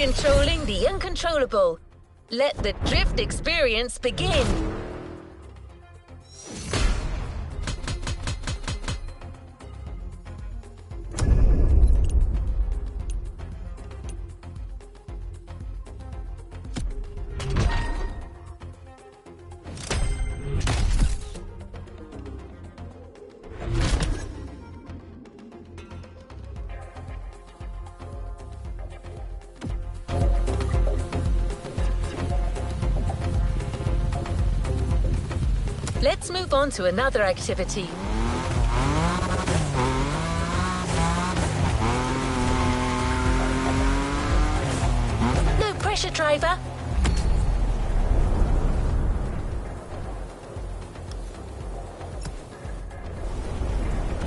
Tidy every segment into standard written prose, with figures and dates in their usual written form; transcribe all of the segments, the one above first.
Controlling the uncontrollable. Let the drift experience begin. Let's move on to another activity. No pressure, driver.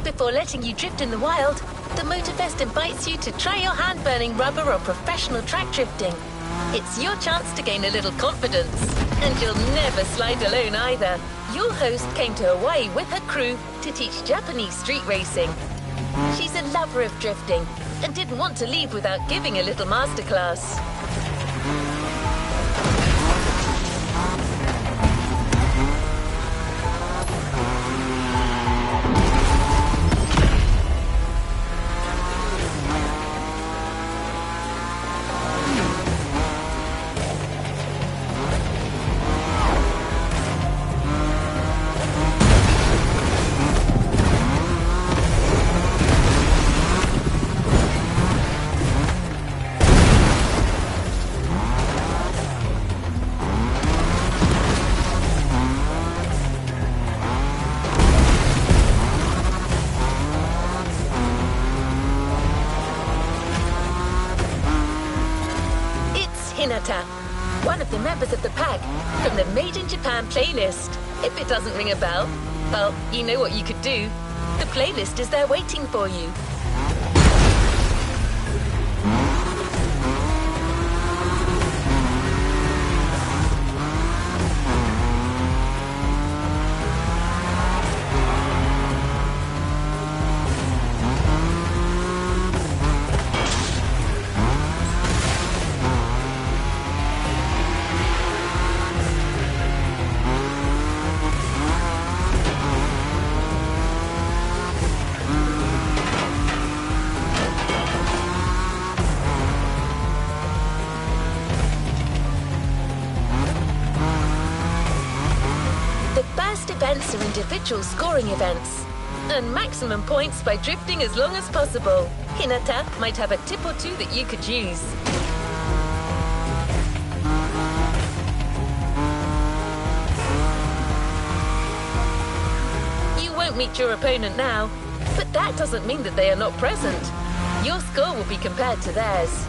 Before letting you drift in the wild, the Motorfest invites you to try your hand-burning rubber or professional track drifting. It's your chance to gain a little confidence. And you'll never slide alone either. Your host came to Hawaii with her crew to teach Japanese street racing. She's a lover of drifting and didn't want to leave without giving a little masterclass. One of the members of the pack from the Made in Japan playlist. If it doesn't ring a bell, well, you know what you could do. The playlist is there waiting for you. Events are individual scoring events. Earn maximum points by drifting as long as possible. Hinata might have a tip or two that you could use. You won't meet your opponent now, but that doesn't mean that they are not present. Your score will be compared to theirs.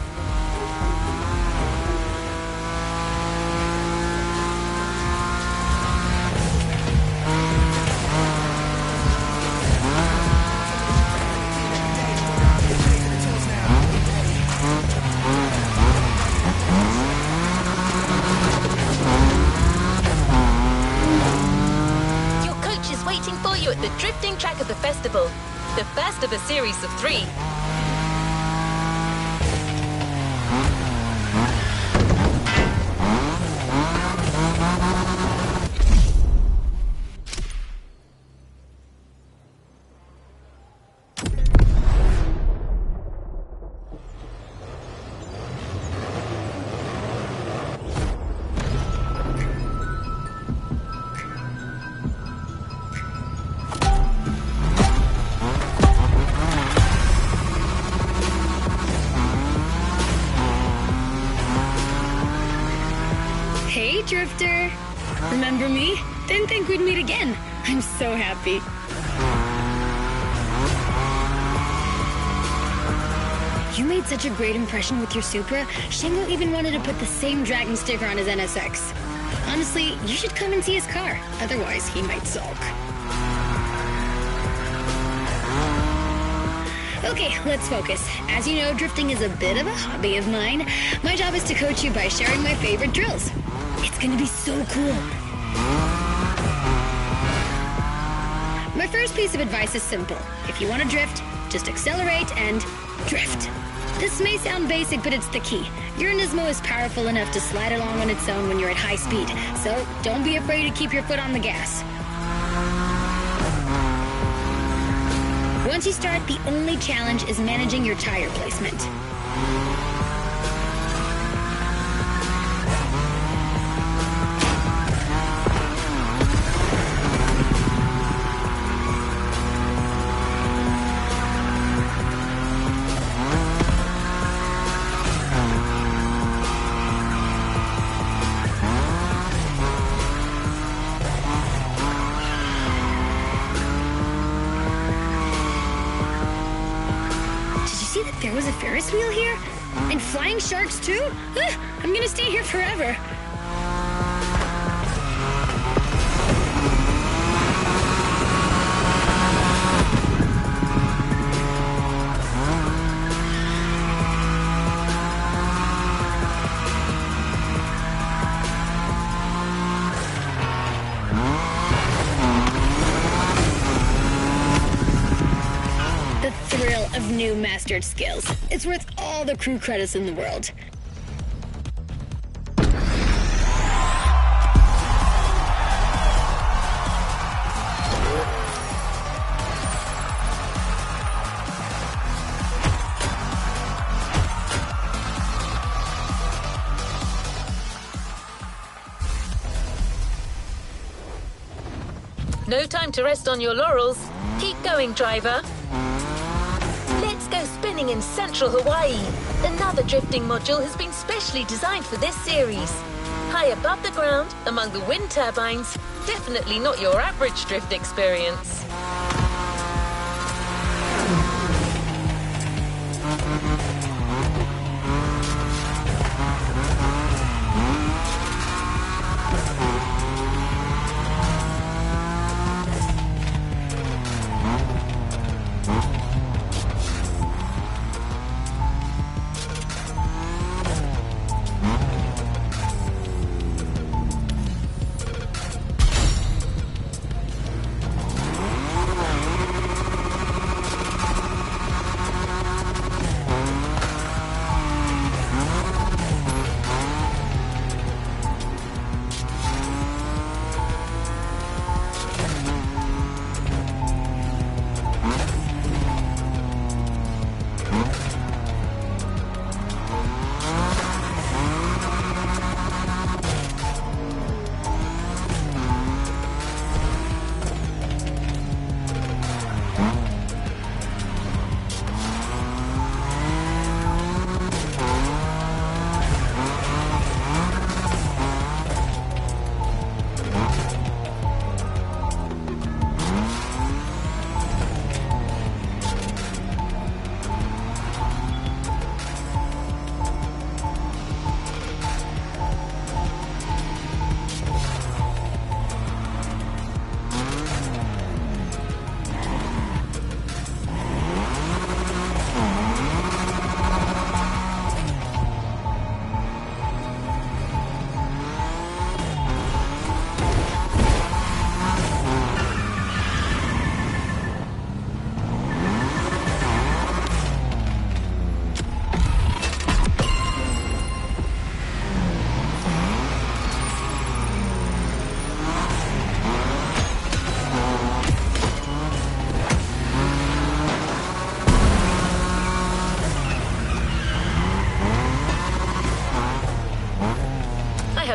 At the drifting track of the festival, the first of a series of 3. Hey, Drifter! Remember me? Didn't think we'd meet again. I'm so happy. You made such a great impression with your Supra, Shingo even wanted to put the same Dragon sticker on his NSX. Honestly, you should come and see his car. Otherwise, he might sulk. Okay, let's focus. As you know, drifting is a bit of a hobby of mine. My job is to coach you by sharing my favorite drills. It's gonna be so cool. My first piece of advice is simple. If you want to drift, just accelerate and drift. This may sound basic, but it's the key. Your Nismo is powerful enough to slide along on its own when you're at high speed, so don't be afraid to keep your foot on the gas. Once you start, the only challenge is managing your tire placement. There was a Ferris wheel here? And flying sharks too? I'm gonna stay here forever. Of new mastered skills. It's worth all the crew credits in the world. No time to rest on your laurels. Keep going, driver. Let's go spinning in central Hawaii. Another drifting module has been specially designed for this series. High above the ground, among the wind turbines, definitely not your average drift experience.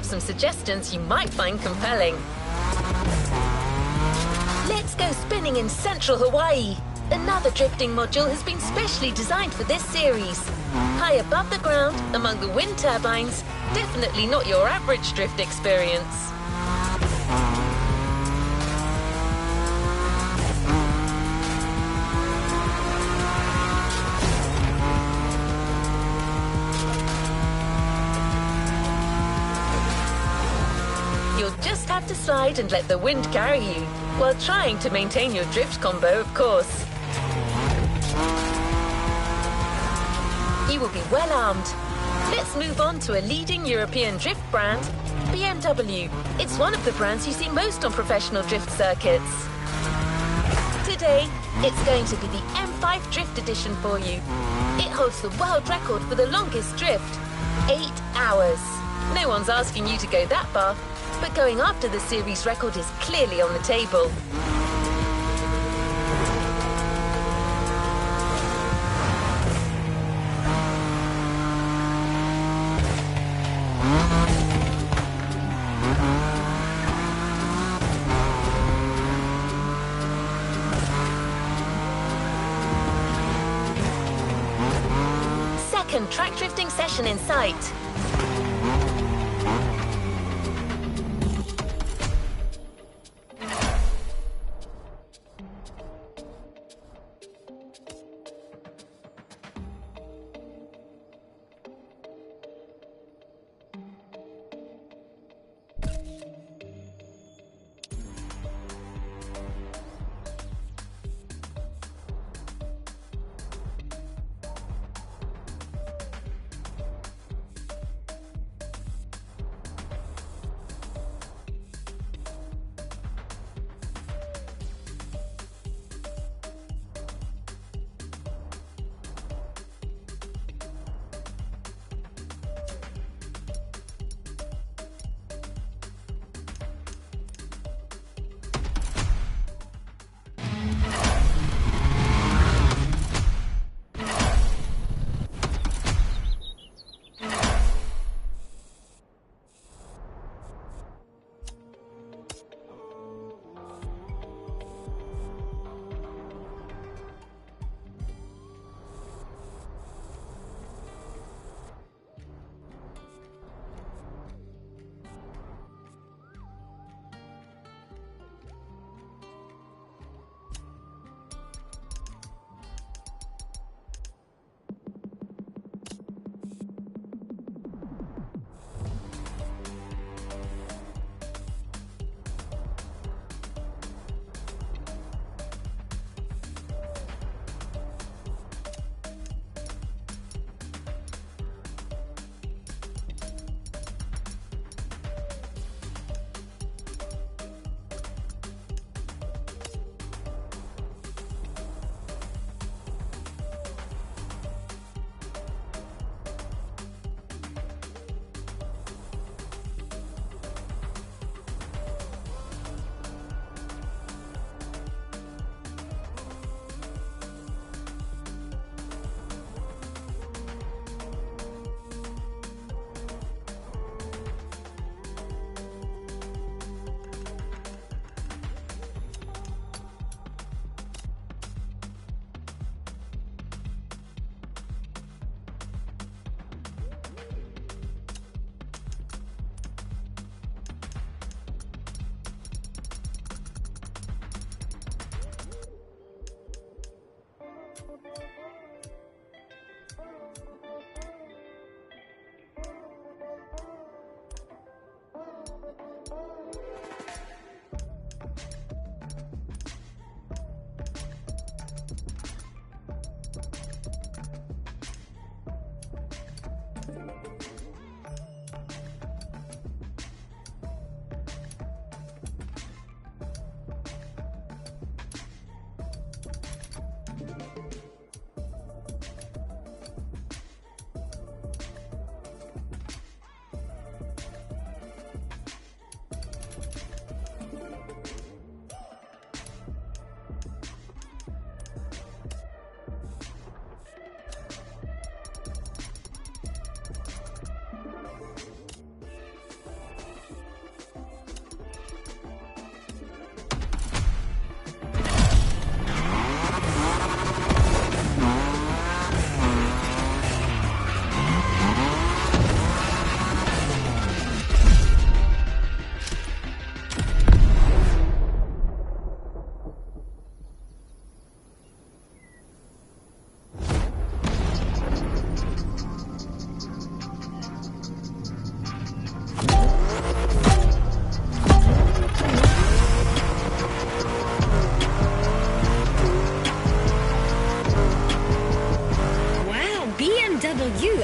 Some suggestions you might find compelling. Let's go spinning in central Hawaii. Another drifting module has been specially designed for this series. High above the ground, among the wind turbines, definitely not your average drift experience. Just have to slide and let the wind carry you, while trying to maintain your drift combo, of course. You will be well armed. Let's move on to a leading European drift brand, BMW. It's one of the brands you see most on professional drift circuits. Today, it's going to be the M5 Drift Edition for you. It holds the world record for the longest drift. 8 hours. No one's asking you to go that far, but going after the series record is clearly on the table. Second track drifting session in sight.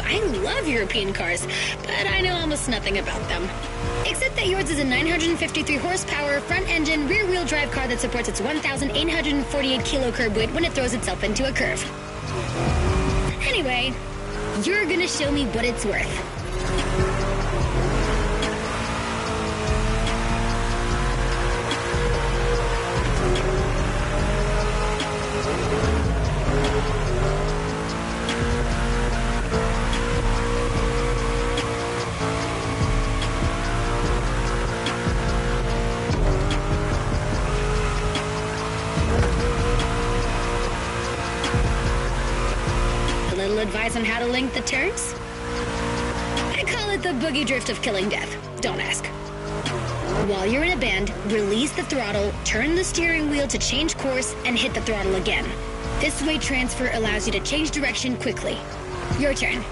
I love European cars, but I know almost nothing about them. Except that yours is a 953 horsepower, front-engine, rear-wheel drive car that supports its 1,848 kilo curb weight when it throws itself into a curve. Anyway, you're gonna show me what it's worth. Advice on how to link the turns? I call it the boogie drift of killing death. Don't ask. While you're in a bend, release the throttle, turn the steering wheel to change course, and hit the throttle again. This weight transfer allows you to change direction quickly. Your turn.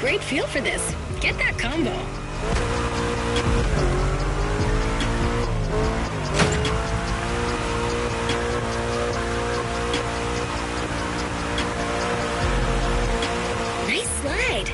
Great feel for this. Get that combo. Nice slide.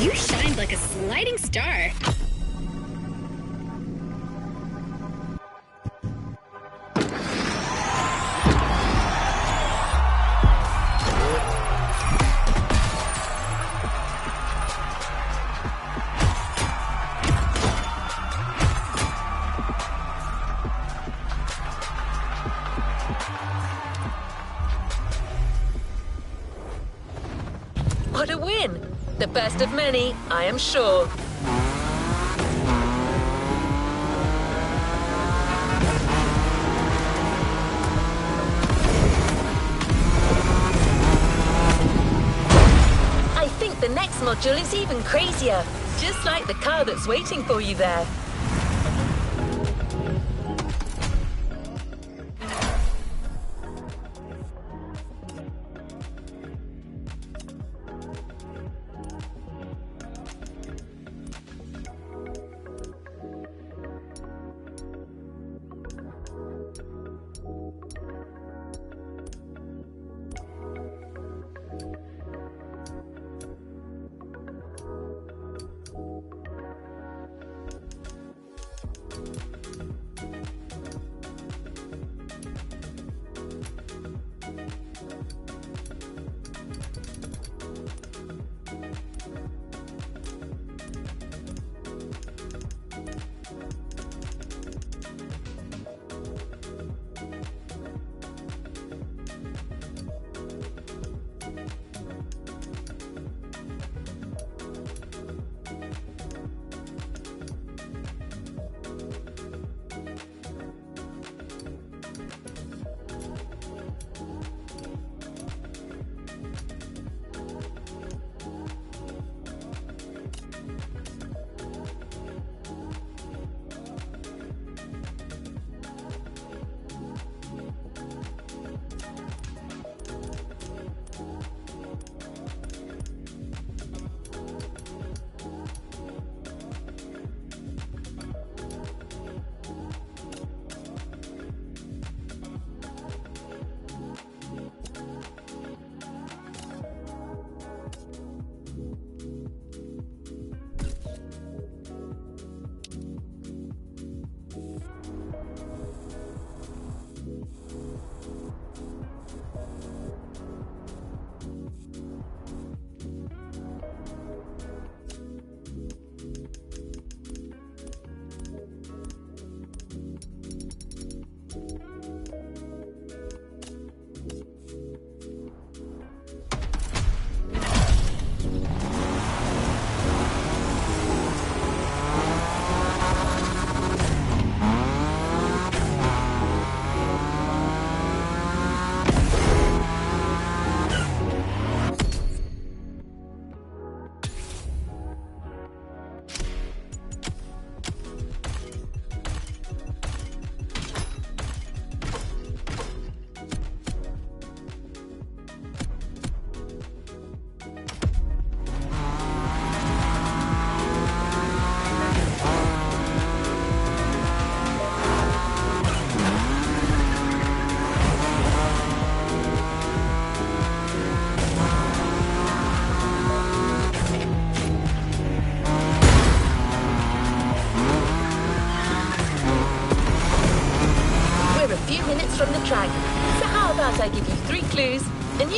You shined like a sliding star. What a win! The best of many, I am sure. I think the next module is even crazier, just like the car that's waiting for you there.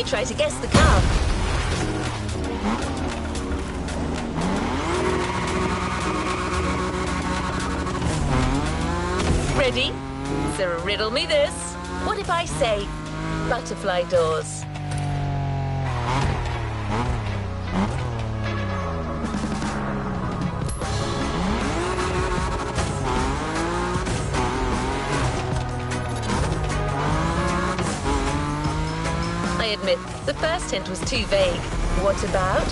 You try to guess the car. Ready? So riddle me this. What if I say butterfly doors? I admit, the first hint was too vague. What about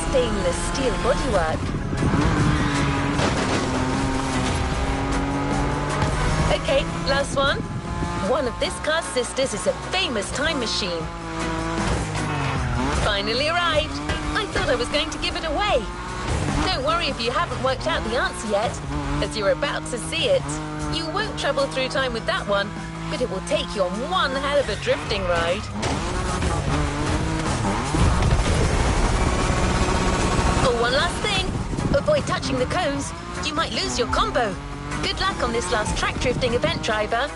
stainless steel bodywork? Okay, last one. One of this car's sisters is a famous time machine. Finally arrived. I thought I was going to give it away. Don't worry if you haven't worked out the answer yet, as you're about to see it. You won't travel through time with that one, but it will take you on one hell of a drifting ride. Oh, one last thing. Avoid touching the cones. You might lose your combo. Good luck on this last track drifting event, driver.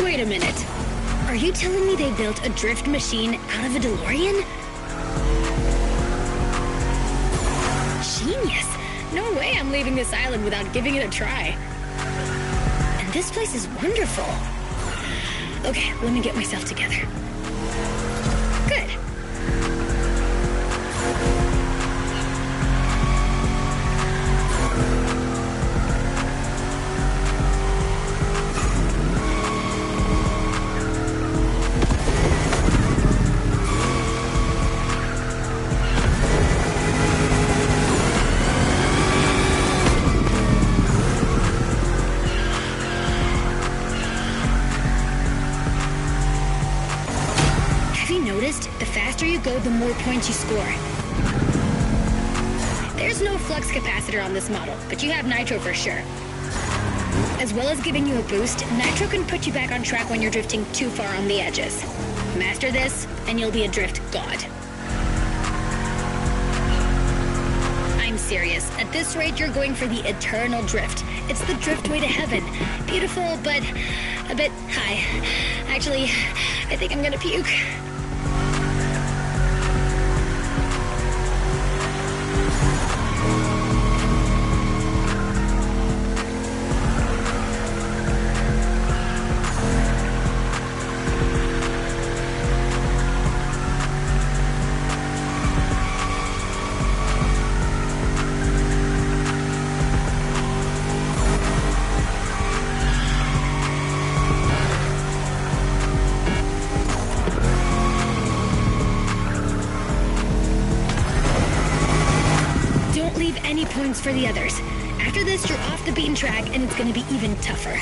Wait a minute. Are you telling me they built a drift machine out of a DeLorean? Genius! No way I'm leaving this island without giving it a try. And this place is wonderful. Okay, let me get myself together. Good. The faster you go, the more points you score. There's no flux capacitor on this model, but you have nitro for sure. As well as giving you a boost, nitro can put you back on track when you're drifting too far on the edges. Master this, and you'll be a drift god. I'm serious. At this rate, you're going for the eternal drift. It's the drift way to heaven. Beautiful, but a bit high. Actually, I think I'm gonna puke. Any points for the others. After this, you're off the beaten track, and it's gonna be even tougher.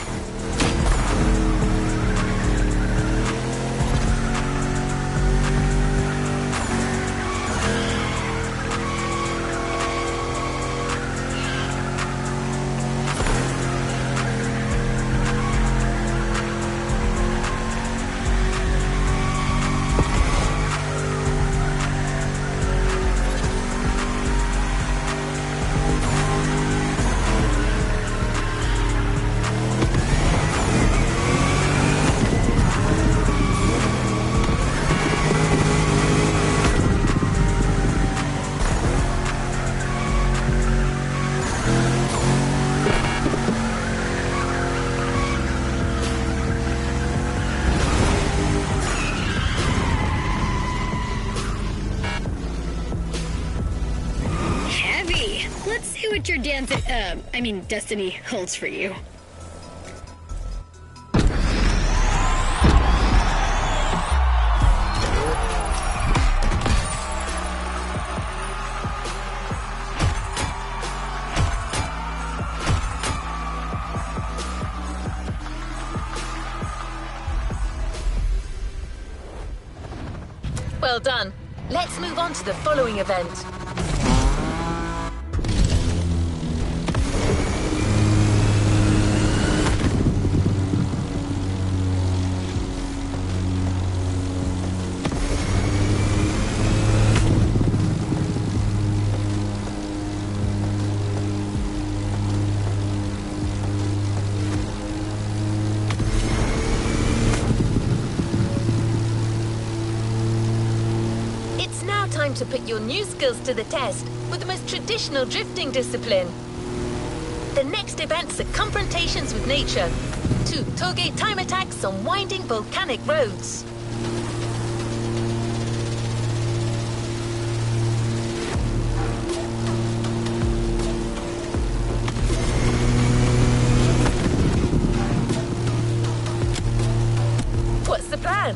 Let's see what your destiny holds for you. Well done. Let's move on to the following event. Time to put your new skills to the test with the most traditional drifting discipline. The next events are confrontations with nature, 2 tollgate time attacks on winding volcanic roads. What's the plan?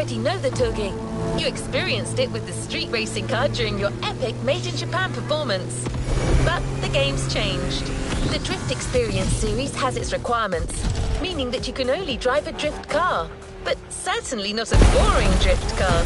You know the toge. You experienced it with the street racing car during your epic Made in Japan performance. But the game's changed. The Drift Experience series has its requirements, meaning that you can only drive a drift car, but certainly not a boring drift car.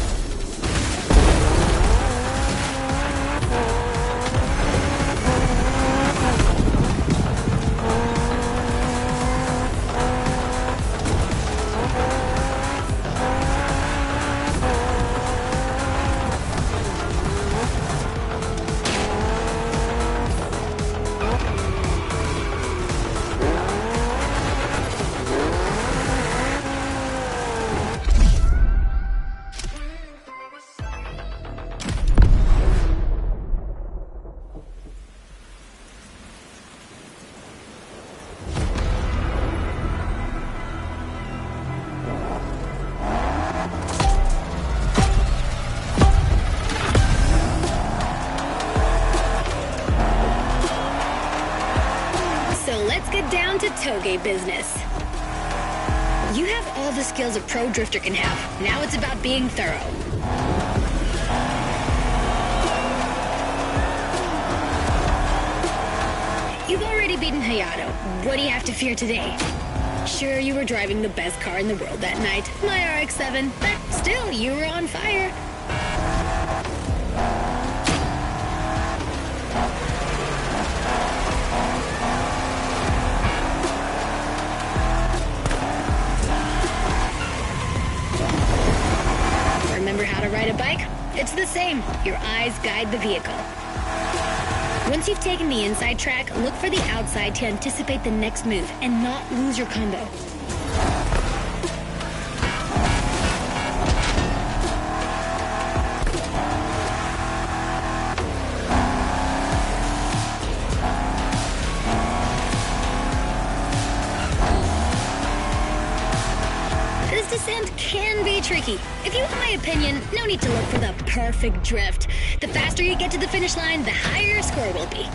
Down to toge business. You have all the skills a pro drifter can have. Now it's about being thorough. You've already beaten Hayato. What do you have to fear today? Sure, you were driving the best car in the world that night, my RX-7, but still, you were on fire. Remember how to ride a bike? It's the same. Your eyes guide the vehicle. Once you've taken the inside track, look for the outside to anticipate the next move and not lose your combo. Descent can be tricky. If you want my opinion, no need to look for the perfect drift. The faster you get to the finish line, the higher your score will be.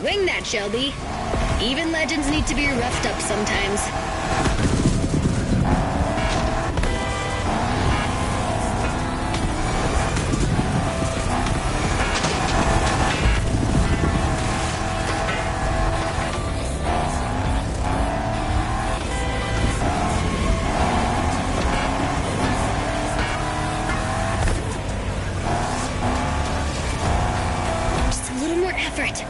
Swing that, Shelby. Even legends need to be roughed up sometimes. Just a little more effort.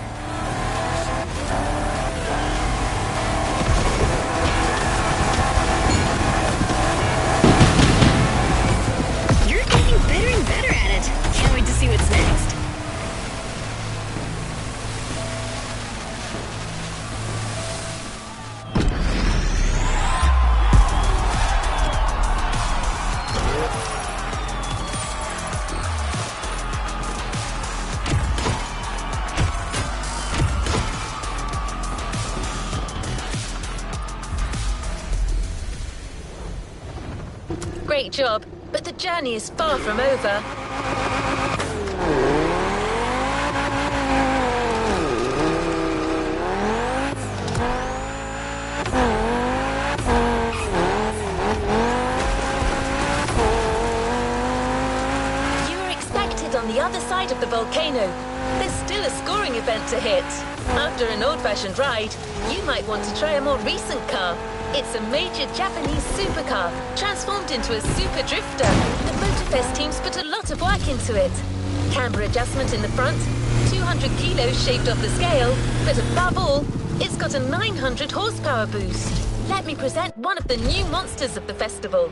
great job, but the journey is far from over. You are expected on the other side of the volcano. There's still a scoring event to hit. After an old-fashioned ride, you might want to try a more recent car. It's a major Japanese supercar, transformed into a super drifter. The Motorfest teams put a lot of work into it. Camber adjustment in the front, 200 kilos shaved off the scale, but above all, it's got a 900 horsepower boost. Let me present one of the new monsters of the festival.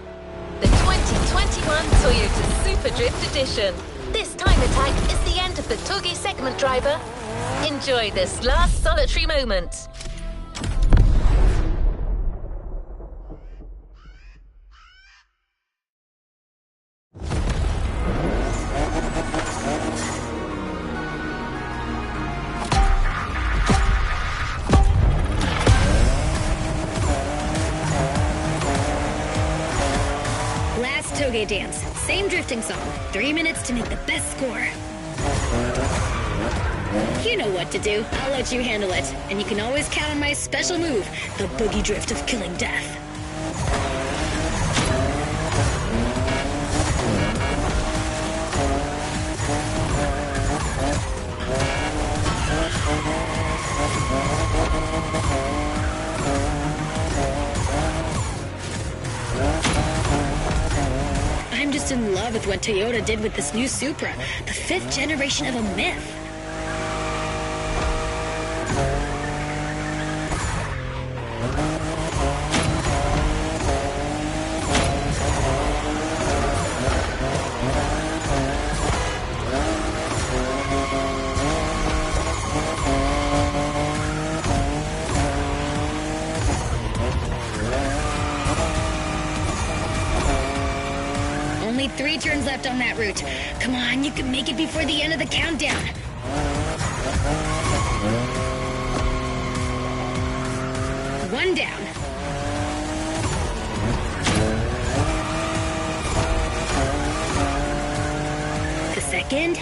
The 2021 Toyota Super Drift Edition. This time attack is the end of the Togi segment, driver. Enjoy this last solitary moment. Last Toge dance. Same drifting song. 3 minutes to make the best score. You know what to do. I'll let you handle it. And you can always count on my special move, the boogie drift of killing death. I'm just in love with what Toyota did with this new Supra, the 5th generation of a myth. Only 3 turns left on that route. Come on, you can make it before the end of the countdown. One down. The second.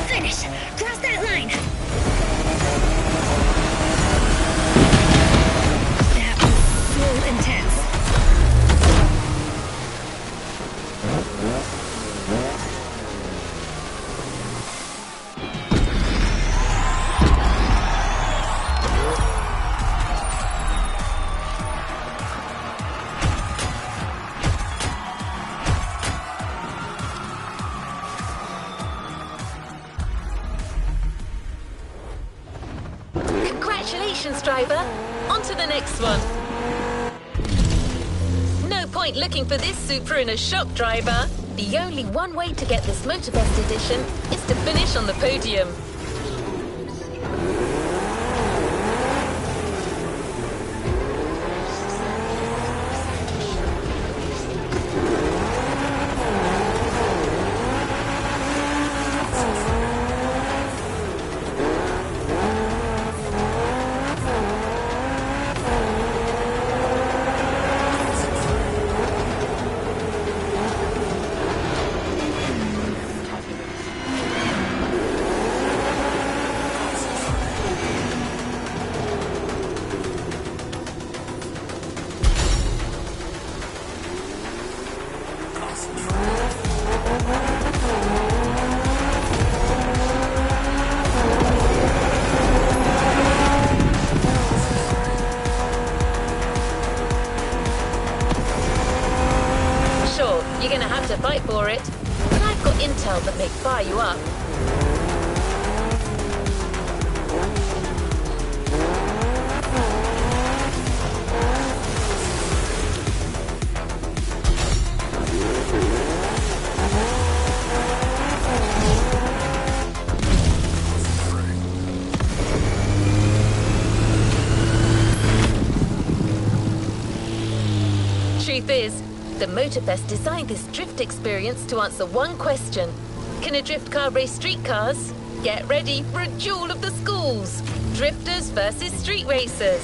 Finish! Cross that line! That was so intense. Congratulations, driver. On to the next one. No point looking for this Supra in a shop, driver. The only one way to get this Motorfest edition is to finish on the podium. You're gonna have to fight for it, but I've got intel that may fire you up. Truth is, the Motorfest designed this drift experience to answer one question. Can a drift car race street cars? Get ready for a duel of the schools. Drifters versus street racers.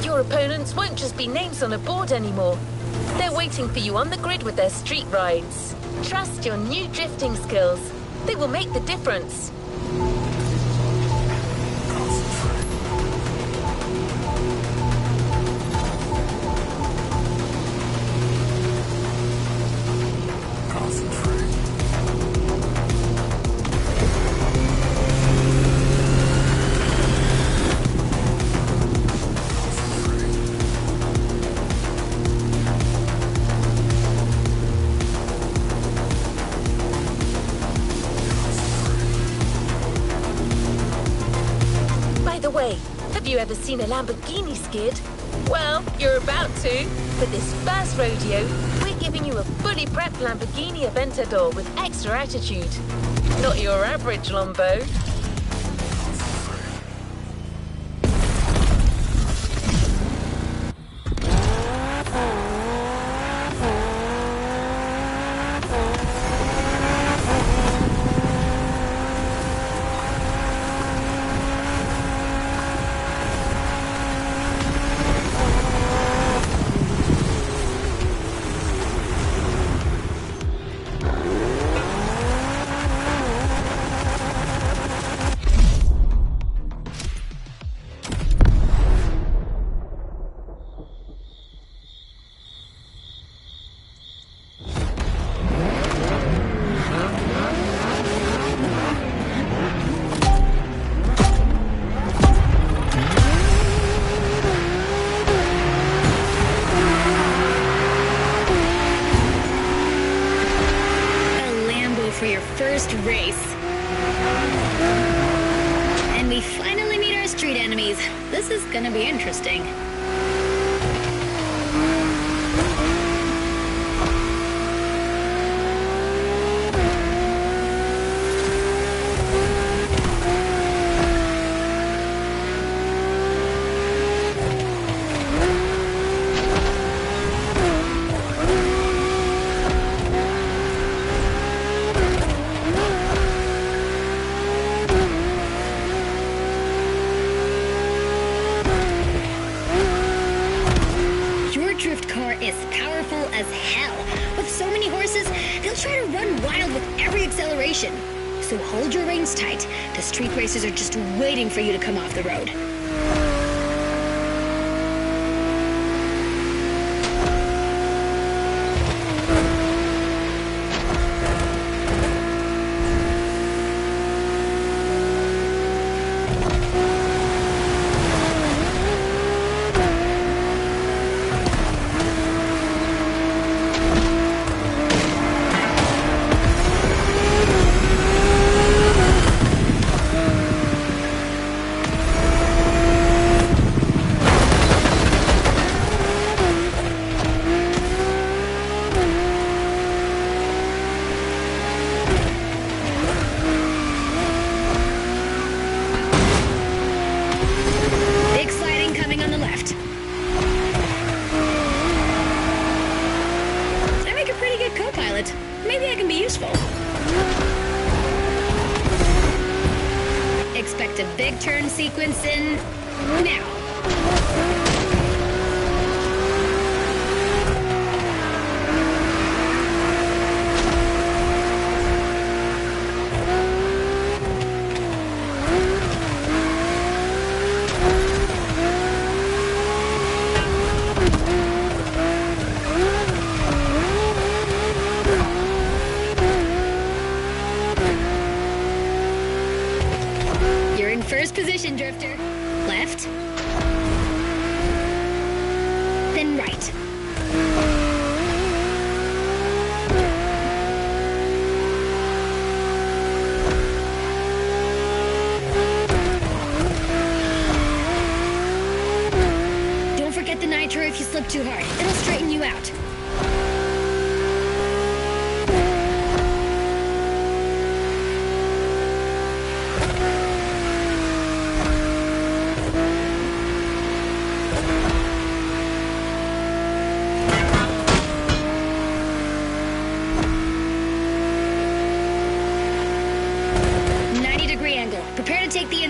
Your opponents won't just be names on a board anymore. They're waiting for you on the grid with their street rides. Trust your new drifting skills. They will make the difference. Have you ever seen a Lamborghini skid? Well, you're about to. For this first rodeo, we're giving you a fully prepped Lamborghini Aventador with extra attitude. Not your average Lambo. For your first race. And we finally meet our street enemies. This is gonna be interesting. Is powerful as hell. With so many horses, they'll try to run wild with every acceleration. So hold your reins tight. The street racers are just waiting for you to come off the road. Maybe I can be useful. Expect a big turn sequence in now. First position, Drifter. Left. Then right. Don't forget the nitro if you slip too hard. It'll straighten you out.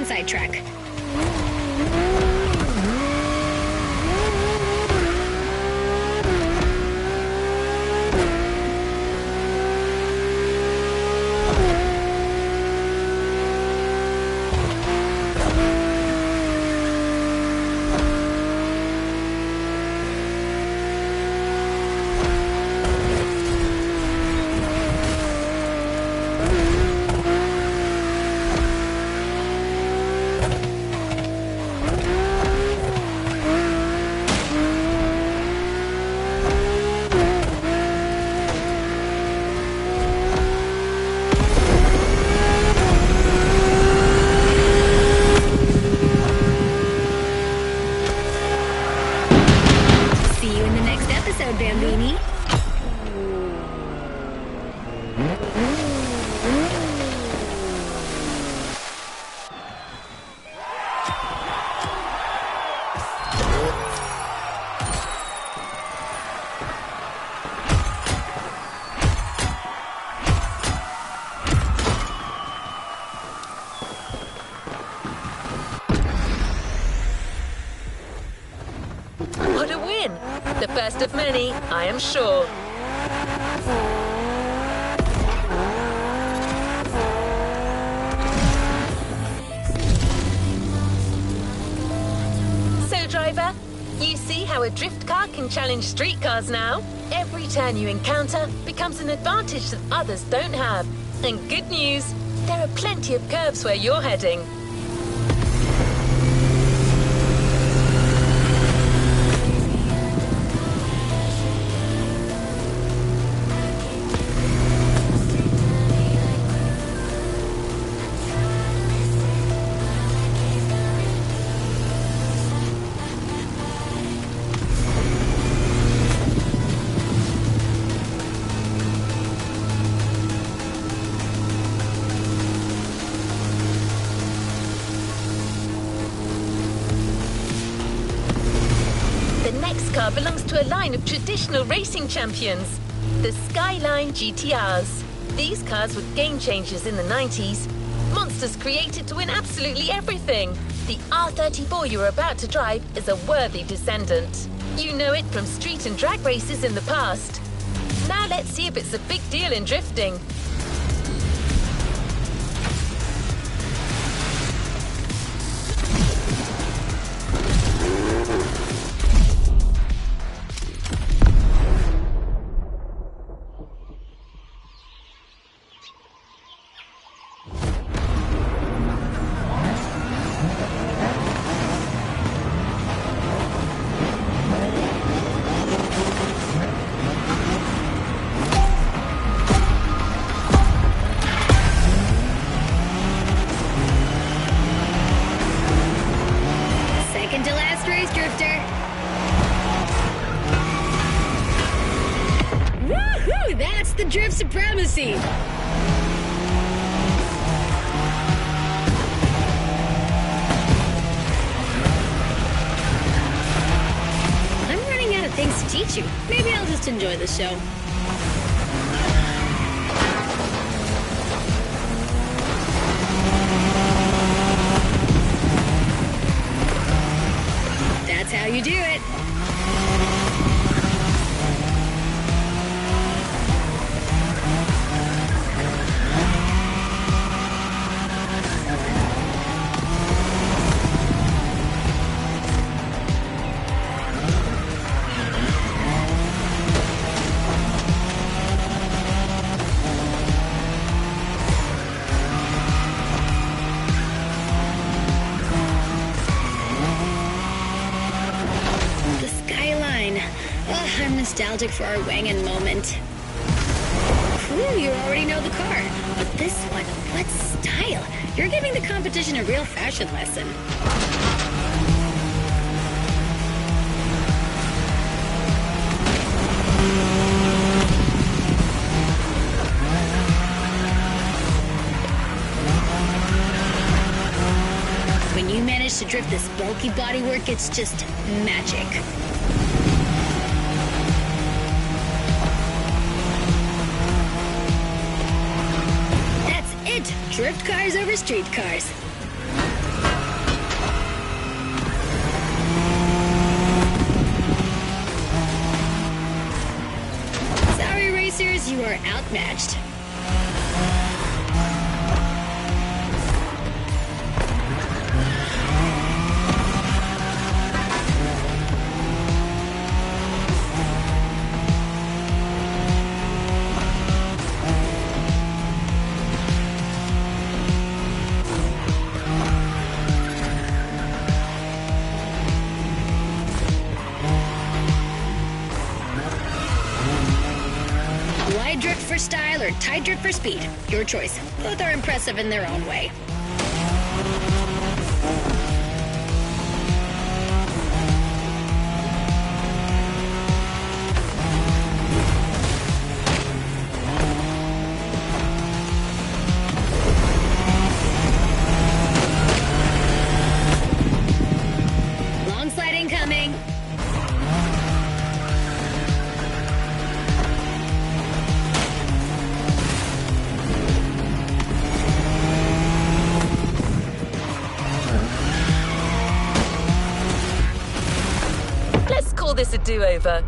sidetrack. Bambini. What a win! The first of many, I am sure. So, driver, you see how a drift car can challenge street cars now? Every turn you encounter becomes an advantage that others don't have. And good news, there are plenty of curves where you're heading. Car belongs to a line of traditional racing champions, the Skyline GTRs. These cars were game changers in the 90s, monsters created to win absolutely everything. The R34 you're about to drive is a worthy descendant. You know it from street and drag races in the past. Now let's see if it's a big deal in drifting. The drift supremacy! I'm running out of things to teach you. Maybe I'll just enjoy the show. That's how you do it. I'm nostalgic for our Wangan moment. Ooh, you already know the car. But this one, what style? You're giving the competition a real fashion lesson. When you manage to drift this bulky bodywork, it's just magic. Drift cars over street cars. You are outmatched. Wide drift for style or tight drift for speed. Your choice. Both are impressive in their own way. Long slide incoming. Let's call this a do-over.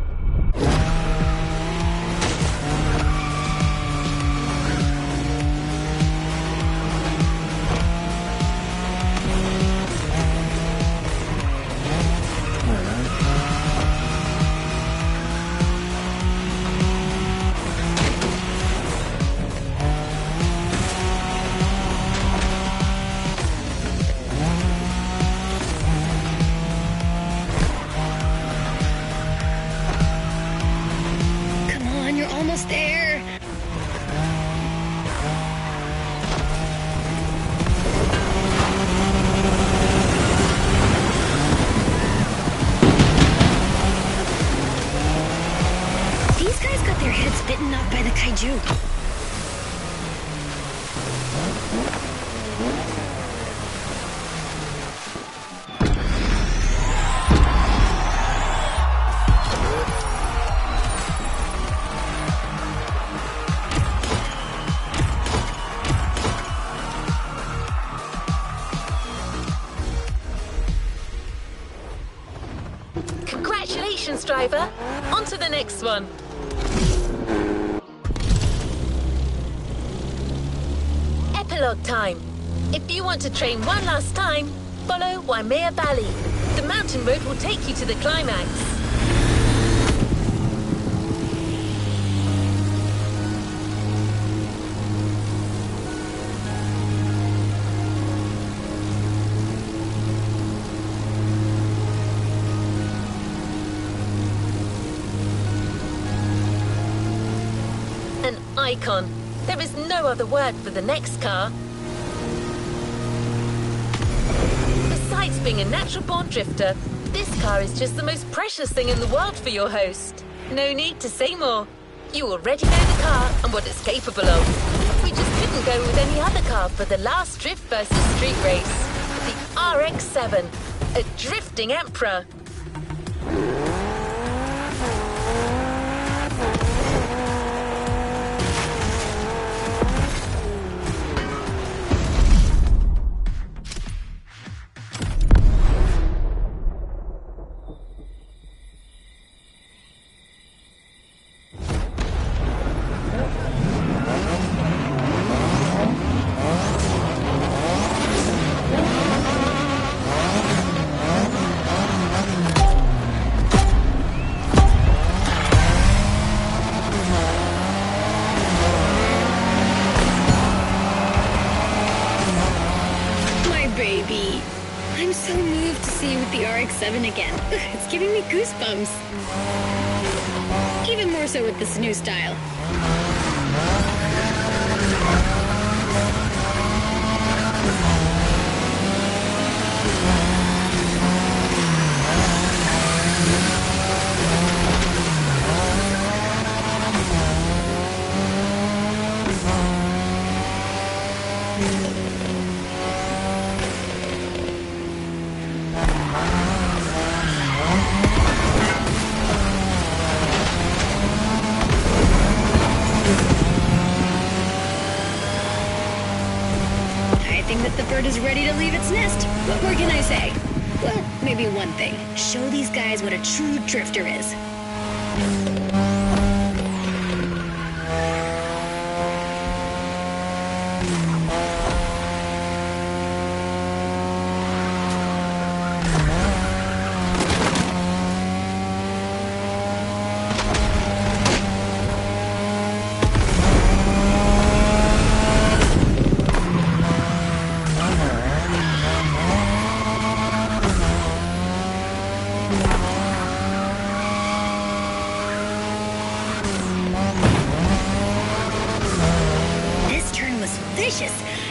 Come on, you're almost there. These guys got their heads bitten off by the kaiju. Congratulations, driver. On to the next one. Epilogue time. If you want to train one last time, follow Waimea Valley. The mountain road will take you to the climax. An icon. There is no other word for the next car. Besides being a natural-born drifter, this car is just the most precious thing in the world for your host. No need to say more. You already know the car and what it's capable of. We just couldn't go with any other car for the last drift versus street race. The RX-7, a drifting emperor. Baby, I'm so moved to see you with the RX-7 again. It's giving me goosebumps. Even more so with this new style. I think that the bird is ready to leave its nest. What more can I say? Well, maybe one thing. Show these guys what a true drifter is.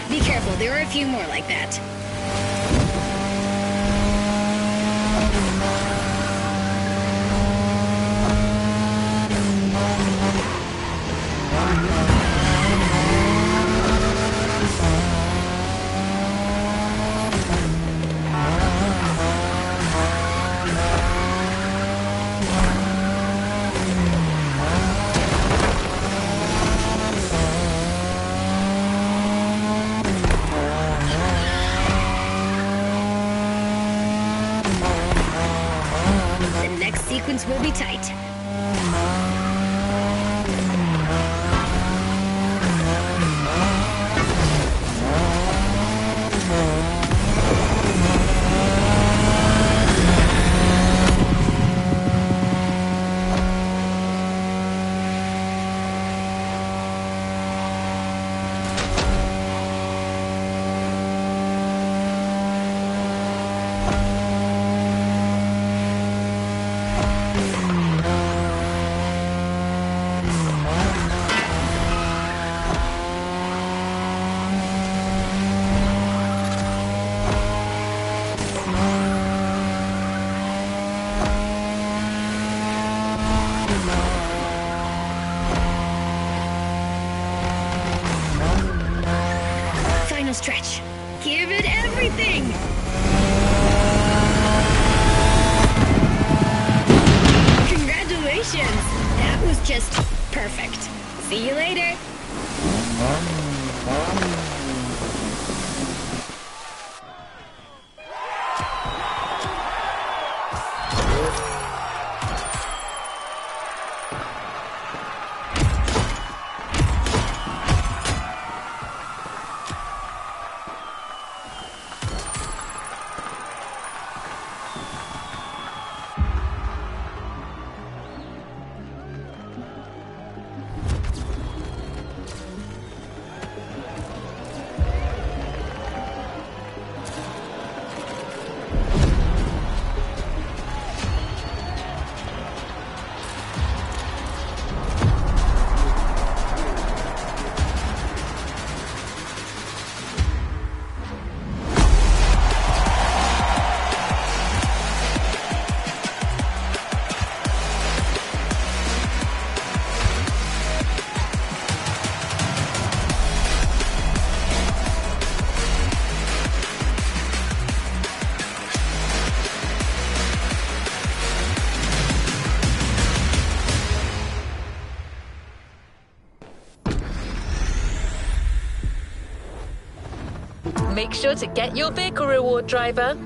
Be careful, there are a few more like that. Sequence will be tight. Stretch. Give it everything! Congratulations! That was just perfect. See you later! Make sure to get your vehicle reward, driver.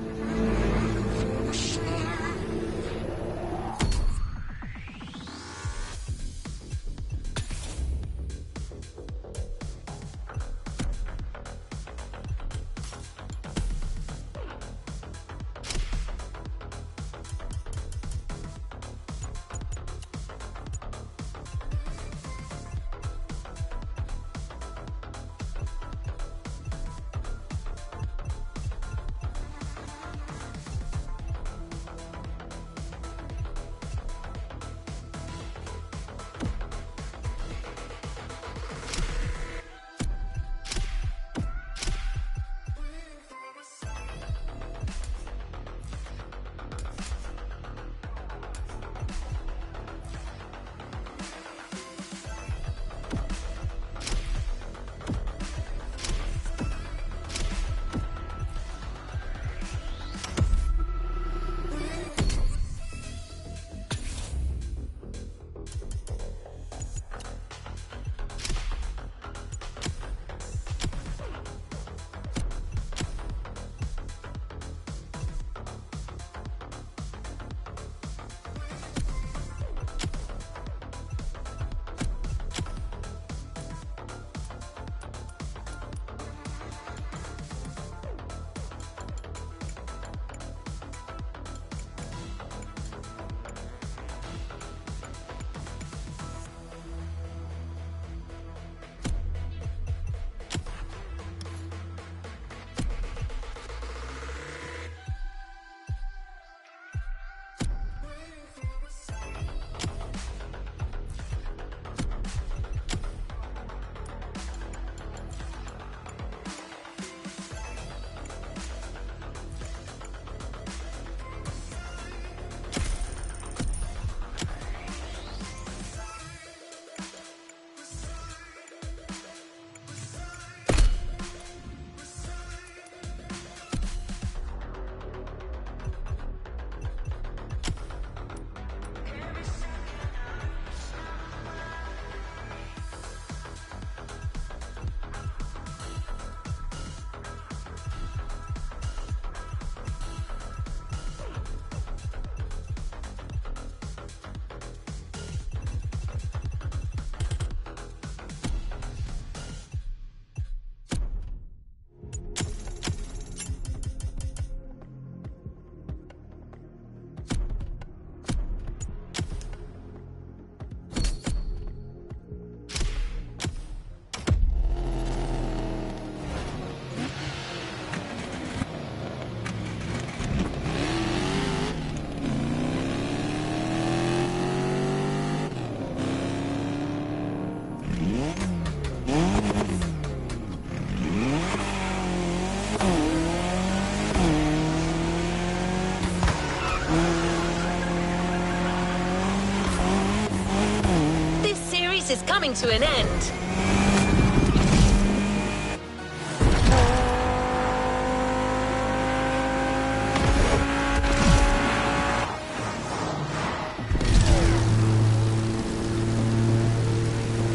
coming to an end.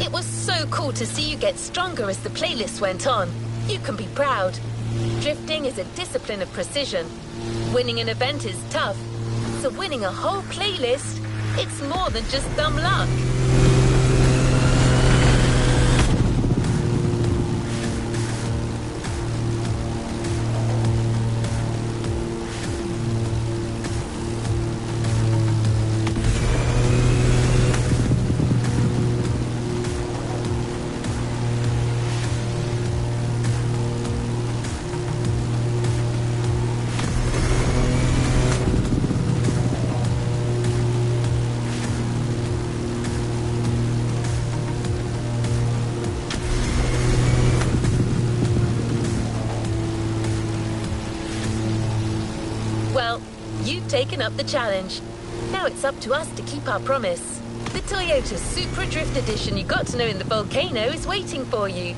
It was so cool to see you get stronger as the playlist went on. You can be proud. Drifting is a discipline of precision. Winning an event is tough. So winning a whole playlist, it's more than just dumb luck. Well, you've taken up the challenge. Now it's up to us to keep our promise. The Toyota Supra Drift Edition you got to know in the volcano is waiting for you.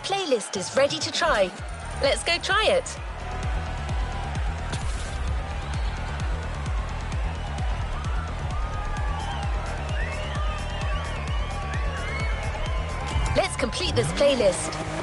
Playlist is ready to try. Let's go try it. Let's complete this playlist.